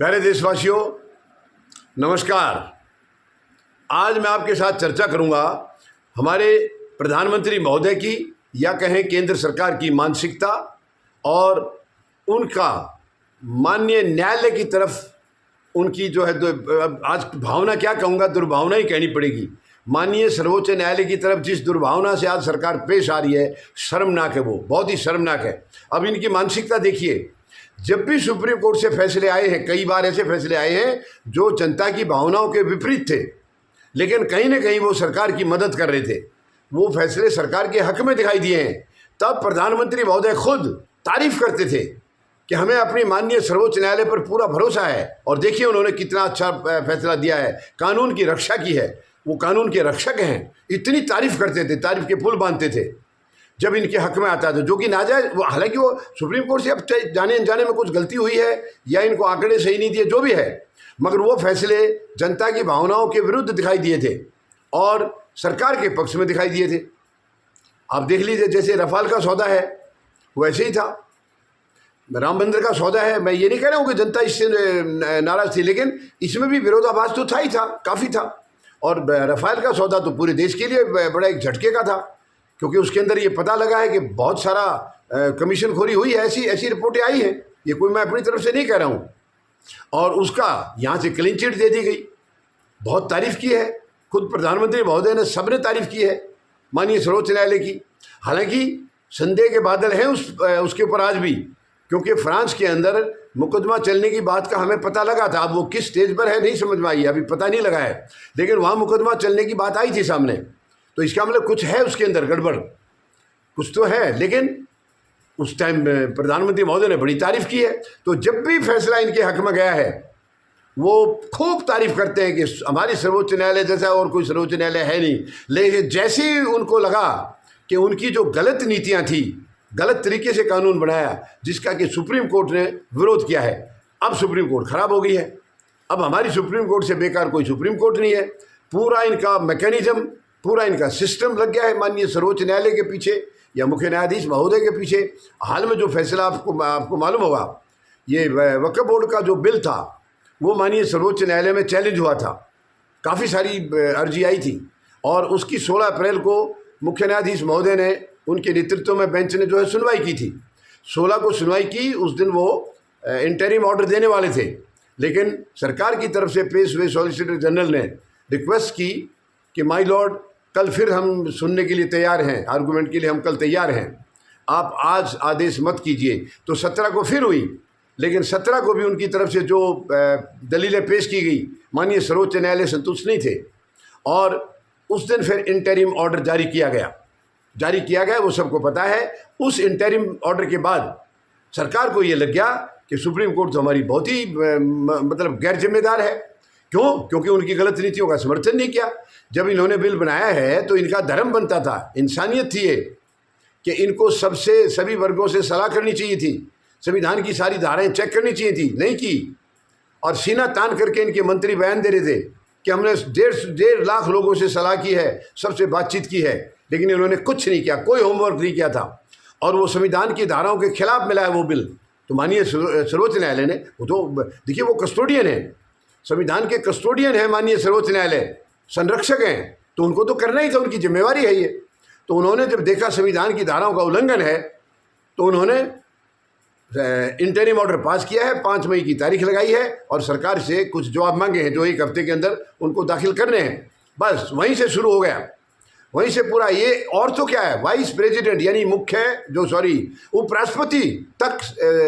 प्यारे देशवासियों, नमस्कार। आज मैं आपके साथ चर्चा करूंगा हमारे प्रधानमंत्री महोदय की या कहें केंद्र सरकार की मानसिकता और उनका माननीय न्यायालय की तरफ उनकी जो है आज भावना क्या कहूँगा, दुर्भावना ही कहनी पड़ेगी। माननीय सर्वोच्च न्यायालय की तरफ जिस दुर्भावना से आज सरकार पेश आ रही है, शर्मनाक है, वो बहुत ही शर्मनाक है। अब इनकी मानसिकता देखिए, जब भी सुप्रीम कोर्ट से फैसले आए हैं, कई बार ऐसे फैसले आए हैं जो जनता की भावनाओं के विपरीत थे, लेकिन कहीं ना कहीं वो सरकार की मदद कर रहे थे, वो फैसले सरकार के हक में दिखाई दिए हैं। तब प्रधानमंत्री महोदय खुद तारीफ करते थे कि हमें अपनी माननीय सर्वोच्च न्यायालय पर पूरा भरोसा है, और देखिए उन्होंने कितना अच्छा फैसला दिया है, कानून की रक्षा की है, वो कानून के रक्षक हैं। इतनी तारीफ करते थे, तारीफ के पुल बांधते थे जब इनके हक में आता था, जो कि नाजायज। वो हालांकि वो सुप्रीम कोर्ट से अब जाने अनजाने में कुछ गलती हुई है या इनको आंकड़े सही नहीं दिए, जो भी है, मगर वो फैसले जनता की भावनाओं के विरुद्ध दिखाई दिए थे और सरकार के पक्ष में दिखाई दिए थे। आप देख लीजिए, जैसे रफाल का सौदा है वैसे ही था, राम मंदिर का सौदा है। मैं ये नहीं कह रहा हूँ कि जनता इससे नाराज थी, लेकिन इसमें भी विरोधाभास तो था ही था, काफ़ी था। और रफाल का सौदा तो पूरे देश के लिए बड़ा एक झटके का था, क्योंकि उसके अंदर ये पता लगा है कि बहुत सारा कमीशन खोरी हुई है, ऐसी ऐसी रिपोर्टें आई हैं। ये कोई मैं अपनी तरफ से नहीं कह रहा हूँ। और उसका यहाँ से क्लीन चिट दे दी गई, बहुत तारीफ की है, खुद प्रधानमंत्री महोदय ने, सबने तारीफ की है माननीय सर्वोच्च न्यायालय की। हालांकि संदेह के बादल हैं उसके ऊपर आज भी, क्योंकि फ्रांस के अंदर मुकदमा चलने की बात का हमें पता लगा था। अब वो किस स्टेज पर है नहीं समझ में आई, अभी पता नहीं लगा है, लेकिन वहाँ मुकदमा चलने की बात आई थी सामने। तो इसका मतलब कुछ है उसके अंदर गड़बड़, कुछ तो है। लेकिन उस टाइम प्रधानमंत्री महोदय ने बड़ी तारीफ की है। तो जब भी फैसला इनके हक में गया है, वो खूब तारीफ करते हैं कि हमारी सर्वोच्च न्यायालय जैसा और कोई सर्वोच्च न्यायालय है नहीं। लेकिन जैसे ही उनको लगा कि उनकी जो गलत नीतियाँ थी, गलत तरीके से कानून बनाया जिसका कि सुप्रीम कोर्ट ने विरोध किया है, अब सुप्रीम कोर्ट खराब हो गई है। अब हमारी सुप्रीम कोर्ट से बेकार कोई सुप्रीम कोर्ट नहीं है। पूरा इनका मैकेनिज्म, पूरा इनका सिस्टम लग गया है माननीय सर्वोच्च न्यायालय के पीछे या मुख्य न्यायाधीश महोदय के पीछे। हाल में जो फैसला आपको मालूम होगा, ये वक्फ बोर्ड का जो बिल था वो माननीय सर्वोच्च न्यायालय में चैलेंज हुआ था, काफ़ी सारी अर्जी आई थी, और उसकी 16 अप्रैल को मुख्य न्यायाधीश महोदय ने, उनके नेतृत्व में बेंच ने जो है सुनवाई की थी। 16 को सुनवाई की। उस दिन वो इंटरिम ऑर्डर देने वाले थे, लेकिन सरकार की तरफ से पेश हुए सॉलिसिटर जनरल ने रिक्वेस्ट की कि माय लॉर्ड, कल फिर हम सुनने के लिए तैयार हैं, आर्गूमेंट के लिए हम कल तैयार हैं, आप आज आदेश मत कीजिए। तो 17 को फिर हुई, लेकिन 17 को भी उनकी तरफ से जो दलीलें पेश की गई, माननीय सर्वोच्च न्यायालय संतुष्ट नहीं थे, और उस दिन फिर इंटरिम ऑर्डर जारी किया गया, वो सबको पता है। उस इंटरिम ऑर्डर के बाद सरकार को ये लग गया कि सुप्रीम कोर्ट तो हमारी बहुत ही मतलब गैर जिम्मेदार है। क्यों? क्योंकि उनकी गलत नीतियों का समर्थन नहीं किया। जब इन्होंने बिल बनाया है तो इनका धर्म बनता था, इंसानियत थी ये, कि इनको सभी वर्गों से सलाह करनी चाहिए थी, संविधान की सारी धाराएं चेक करनी चाहिए थी, नहीं की। और सीना तान करके इनके मंत्री बयान दे रहे थे कि हमने 1.5 लाख लोगों से सलाह की है, सबसे बातचीत की है, लेकिन इन्होंने कुछ नहीं किया, कोई होमवर्क नहीं किया था, और वो संविधान की धाराओं के खिलाफ मिला है वो बिल। तो माननीय सर्वोच्च न्यायालय ने, वो तो देखिए वो कस्टोडियन है, संविधान के कस्टोडियन है माननीय सर्वोच्च न्यायालय, संरक्षक हैं, तो उनको तो करना ही था, उनकी जिम्मेवारी है ये। तो उन्होंने जब देखा संविधान की धाराओं का उल्लंघन है, तो उन्होंने इंटरिम ऑर्डर पास किया है, 5 मई की तारीख लगाई है, और सरकार से कुछ जवाब मांगे हैं जो 1 हफ्ते के अंदर उनको दाखिल करने हैं। बस वहीं से शुरू हो गया, वहीं से पूरा ये। और तो क्या है, वाइस प्रेसिडेंट यानी उपराष्ट्रपति तक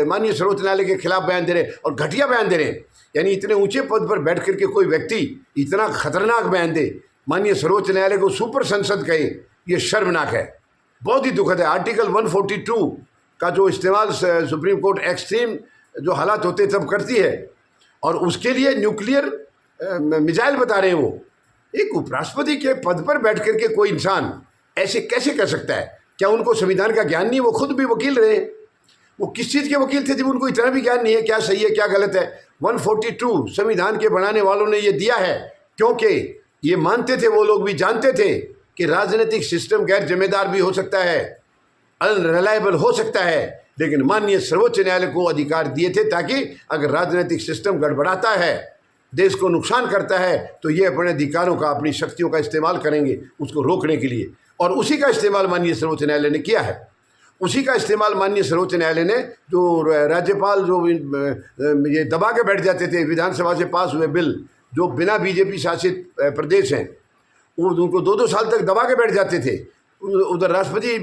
माननीय सर्वोच्च न्यायालय के खिलाफ बयान दे रहे, और घटिया बयान दे रहे हैं। यानी इतने ऊंचे पद पर बैठ करके कोई व्यक्ति इतना खतरनाक बयान दे, माननीय सर्वोच्च न्यायालय को सुपर संसद कहे, ये शर्मनाक है, बहुत ही दुखद है। आर्टिकल 142 का जो इस्तेमाल सुप्रीम कोर्ट एक्सट्रीम जो हालात होते तब करती है, और उसके लिए न्यूक्लियर मिसाइल बता रहे हैं वो। एक उपराष्ट्रपति के पद पर बैठ करके कोई इंसान ऐसे कैसे कर सकता है? क्या उनको संविधान का ज्ञान नहीं? वो खुद भी वकील रहे, वो किस चीज़ के वकील थे जब उनको इतना भी ज्ञान नहीं है क्या सही है क्या गलत है? 142 संविधान के बनाने वालों ने ये दिया है क्योंकि ये मानते थे, वो लोग भी जानते थे कि राजनीतिक सिस्टम गैर जिम्मेदार भी हो सकता है, अनरिलायबल हो सकता है, लेकिन माननीय सर्वोच्च न्यायालय को अधिकार दिए थे ताकि अगर राजनीतिक सिस्टम गड़बड़ाता है, देश को नुकसान करता है, तो ये अपने अधिकारों का, अपनी शक्तियों का इस्तेमाल करेंगे उसको रोकने के लिए। और उसी का इस्तेमाल माननीय सर्वोच्च न्यायालय ने किया है। उसी का इस्तेमाल माननीय सर्वोच्च न्यायालय ने, जो राज्यपाल जो ये दबा के बैठ जाते थे विधानसभा से पास हुए बिल, जो बिना बीजेपी शासित प्रदेश हैं, उनको 2-2 साल तक दबा के बैठ जाते थे, उधर राष्ट्रपति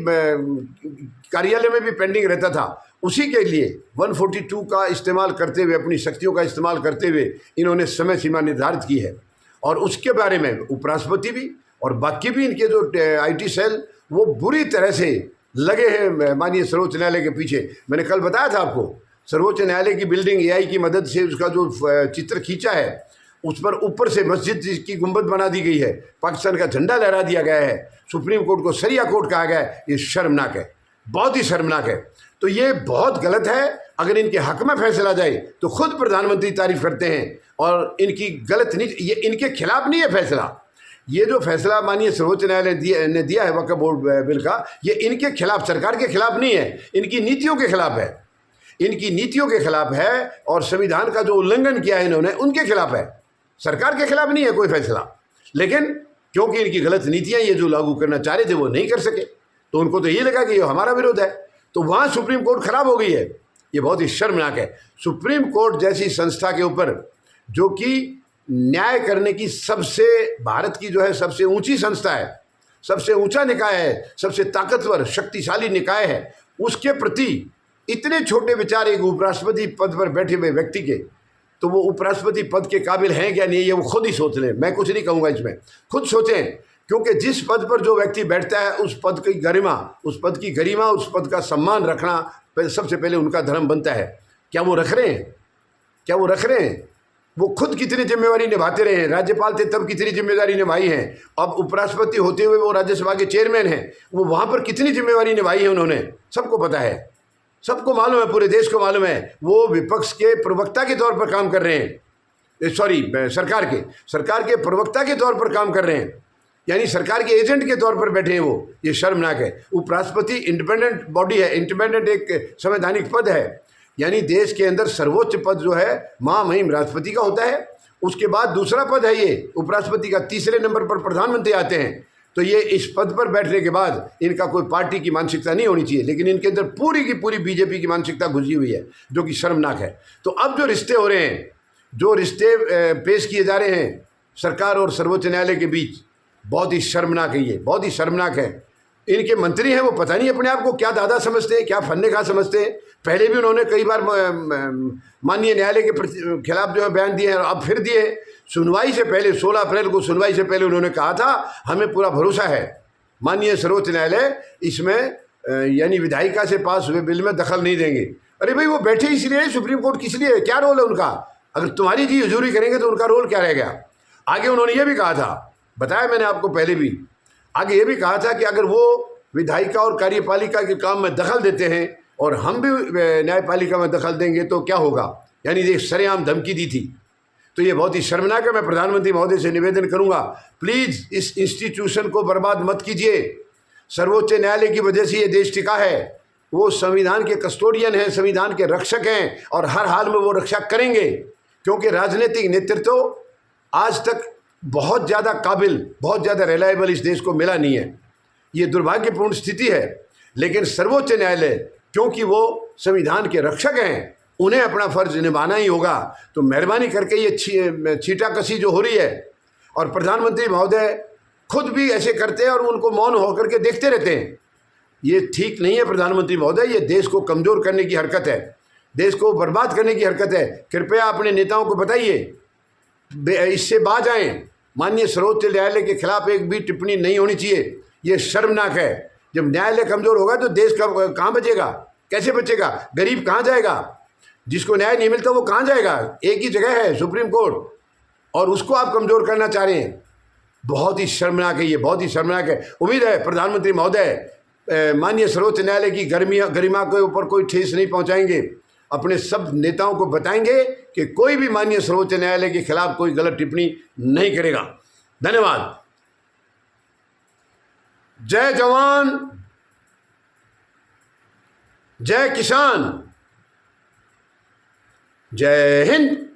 कार्यालय में भी पेंडिंग रहता था। उसी के लिए 142 का इस्तेमाल करते हुए, अपनी शक्तियों का इस्तेमाल करते हुए इन्होंने समय सीमा निर्धारित की है। और उसके बारे में उपराष्ट्रपति भी और बाकी भी इनके जो IT सेल, वो बुरी तरह से लगे हैं माननीय सर्वोच्च न्यायालय के पीछे। मैंने कल बताया था आपको, सर्वोच्च न्यायालय की बिल्डिंग AI की मदद से उसका जो चित्र खींचा है, उस पर ऊपर से मस्जिद की गुंबद बना दी गई है, पाकिस्तान का झंडा लहरा दिया गया है, सुप्रीम कोर्ट को सरिया कोर्ट कहा गया है। ये शर्मनाक है, बहुत ही शर्मनाक है। तो ये बहुत गलत है। अगर इनके हक में फैसला जाए तो खुद प्रधानमंत्री तारीफ करते हैं, और इनकी गलत नीति, ये इनके खिलाफ नहीं है फैसला। ये जो फैसला माननीय सर्वोच्च न्यायालय ने दिया है वक्फ बोर्ड बिल का, ये इनके खिलाफ, सरकार के खिलाफ नहीं है, इनकी नीतियों के खिलाफ है। इनकी नीतियों के खिलाफ है, और संविधान का जो उल्लंघन किया है इन्होंने, उनके खिलाफ है। सरकार के खिलाफ नहीं है कोई फैसला। लेकिन क्योंकि इनकी गलत नीतियां ये जो लागू करना चाह रहे थे वो नहीं कर सके, तो उनको तो ये लगा कि ये हमारा विरोध है, तो वहाँ सुप्रीम कोर्ट खराब हो गई है। ये बहुत ही शर्मनाक है। सुप्रीम कोर्ट जैसी संस्था के ऊपर, जो कि न्याय करने की सबसे, भारत की जो है सबसे ऊंची संस्था है, सबसे ऊंचा निकाय है, सबसे ताकतवर शक्तिशाली निकाय है, उसके प्रति इतने छोटे विचार एक उपराष्ट्रपति पद पर बैठे हुए व्यक्ति के, तो वो उपराष्ट्रपति पद के काबिल हैं क्या नहीं, ये वो खुद ही सोच लें। मैं कुछ नहीं कहूँगा इसमें, खुद सोचें। क्योंकि जिस पद पर जो व्यक्ति बैठता है, उस पद की गरिमा, उस पद की गरिमा, उस पद का सम्मान रखना सबसे पहले उनका धर्म बनता है। क्या वो रख रहे हैं? क्या वो रख रहे हैं? वो खुद कितनी जिम्मेवारी निभाते रहे हैं। राज्यपाल थे तब कितनी जिम्मेदारी निभाई है, अब उपराष्ट्रपति होते हुए वो राज्यसभा के चेयरमैन हैं, वो वहाँ पर कितनी जिम्मेवारी निभाई है उन्होंने, सबको पता है, सबको मालूम है, पूरे देश को मालूम है। वो विपक्ष के प्रवक्ता के तौर पर काम कर रहे हैं, सरकार के प्रवक्ता के तौर पर काम कर रहे हैं, यानी सरकार के एजेंट के तौर पर बैठे हैं वो। ये शर्मनाक है। उपराष्ट्रपति इंडिपेंडेंट बॉडी है, इंडिपेंडेंट एक संवैधानिक पद है, यानी देश के अंदर सर्वोच्च पद जो है महामहिम राष्ट्रपति का होता है। उसके बाद दूसरा पद है ये उपराष्ट्रपति का, तीसरे नंबर पर प्रधानमंत्री आते हैं। तो ये इस पद पर बैठने के बाद इनका कोई पार्टी की मानसिकता नहीं होनी चाहिए, लेकिन इनके अंदर पूरी की पूरी बीजेपी की मानसिकता घुसी हुई है, जो कि शर्मनाक है। तो अब जो रिश्ते हो रहे हैं, जो रिश्ते पेश किए जा रहे हैं सरकार और सर्वोच्च न्यायालय के बीच, बहुत ही शर्मनाक है। ये बहुत ही शर्मनाक है। इनके मंत्री हैं, वो पता नहीं अपने आप को क्या दादा समझते हैं, क्या फन्ने खा समझते हैं। पहले भी उन्होंने कई बार माननीय न्यायालय के खिलाफ जो है बयान दिए हैं, और अब फिर दिए। सुनवाई से पहले 16 अप्रैल को सुनवाई से पहले उन्होंने कहा था, हमें पूरा भरोसा है माननीय सर्वोच्च न्यायालय इसमें यानी विधायिका से पास हुए बिल में दखल नहीं देंगे। अरे भाई, वो बैठे इसलिए, सुप्रीम कोर्ट किस लिए, क्या रोल है उनका? अगर तुम्हारी जी हजूरी करेंगे तो उनका रोल क्या रह गया? आगे उन्होंने ये भी कहा था, बताया मैंने आपको पहले भी, आगे ये भी कहा था कि अगर वो विधायिका और कार्यपालिका के काम में दखल देते हैं और हम भी न्यायपालिका में दखल देंगे तो क्या होगा, यानी ये सरेआम धमकी दी थी। तो ये बहुत ही शर्मनाक है। मैं प्रधानमंत्री महोदय से निवेदन करूंगा, प्लीज़ इस इंस्टीट्यूशन को बर्बाद मत कीजिए। सर्वोच्च न्यायालय की वजह से ये देश टिका है। वो संविधान के कस्टोडियन हैं, संविधान के रक्षक हैं, और हर हाल में वो रक्षा करेंगे, क्योंकि राजनीतिक नेतृत्व आज तक बहुत ज़्यादा काबिल, बहुत ज़्यादा रिलायबल इस देश को मिला नहीं है। ये दुर्भाग्यपूर्ण स्थिति है। लेकिन सर्वोच्च न्यायालय, क्योंकि वो संविधान के रक्षक हैं, उन्हें अपना फर्ज निभाना ही होगा। तो मेहरबानी करके ये छीटाकशी जो हो रही है, और प्रधानमंत्री महोदय खुद भी ऐसे करते हैं और उनको मौन होकर के देखते रहते हैं, ये ठीक नहीं है प्रधानमंत्री महोदय। ये देश को कमज़ोर करने की हरकत है, देश को बर्बाद करने की हरकत है। कृपया अपने नेताओं को बताइए, इससे बाज आएँ। माननीय सर्वोच्च न्यायालय के खिलाफ एक भी टिप्पणी नहीं होनी चाहिए। ये शर्मनाक है। जब न्यायालय कमज़ोर होगा तो देश का कहाँ बचेगा, कैसे बचेगा? गरीब कहाँ जाएगा? जिसको न्याय नहीं मिलता वो कहाँ जाएगा? एक ही जगह है, सुप्रीम कोर्ट, और उसको आप कमज़ोर करना चाह रहे हैं। बहुत ही शर्मनाक है, ये बहुत ही शर्मनाक है। उम्मीद है प्रधानमंत्री महोदय माननीय सर्वोच्च न्यायालय की गरिमा के ऊपर कोई ठेस नहीं पहुँचाएंगे। अपने सब नेताओं को बताएंगे कि कोई भी माननीय सर्वोच्च न्यायालय के खिलाफ कोई गलत टिप्पणी नहीं करेगा। धन्यवाद। जय जवान, जय किसान, जय हिंद।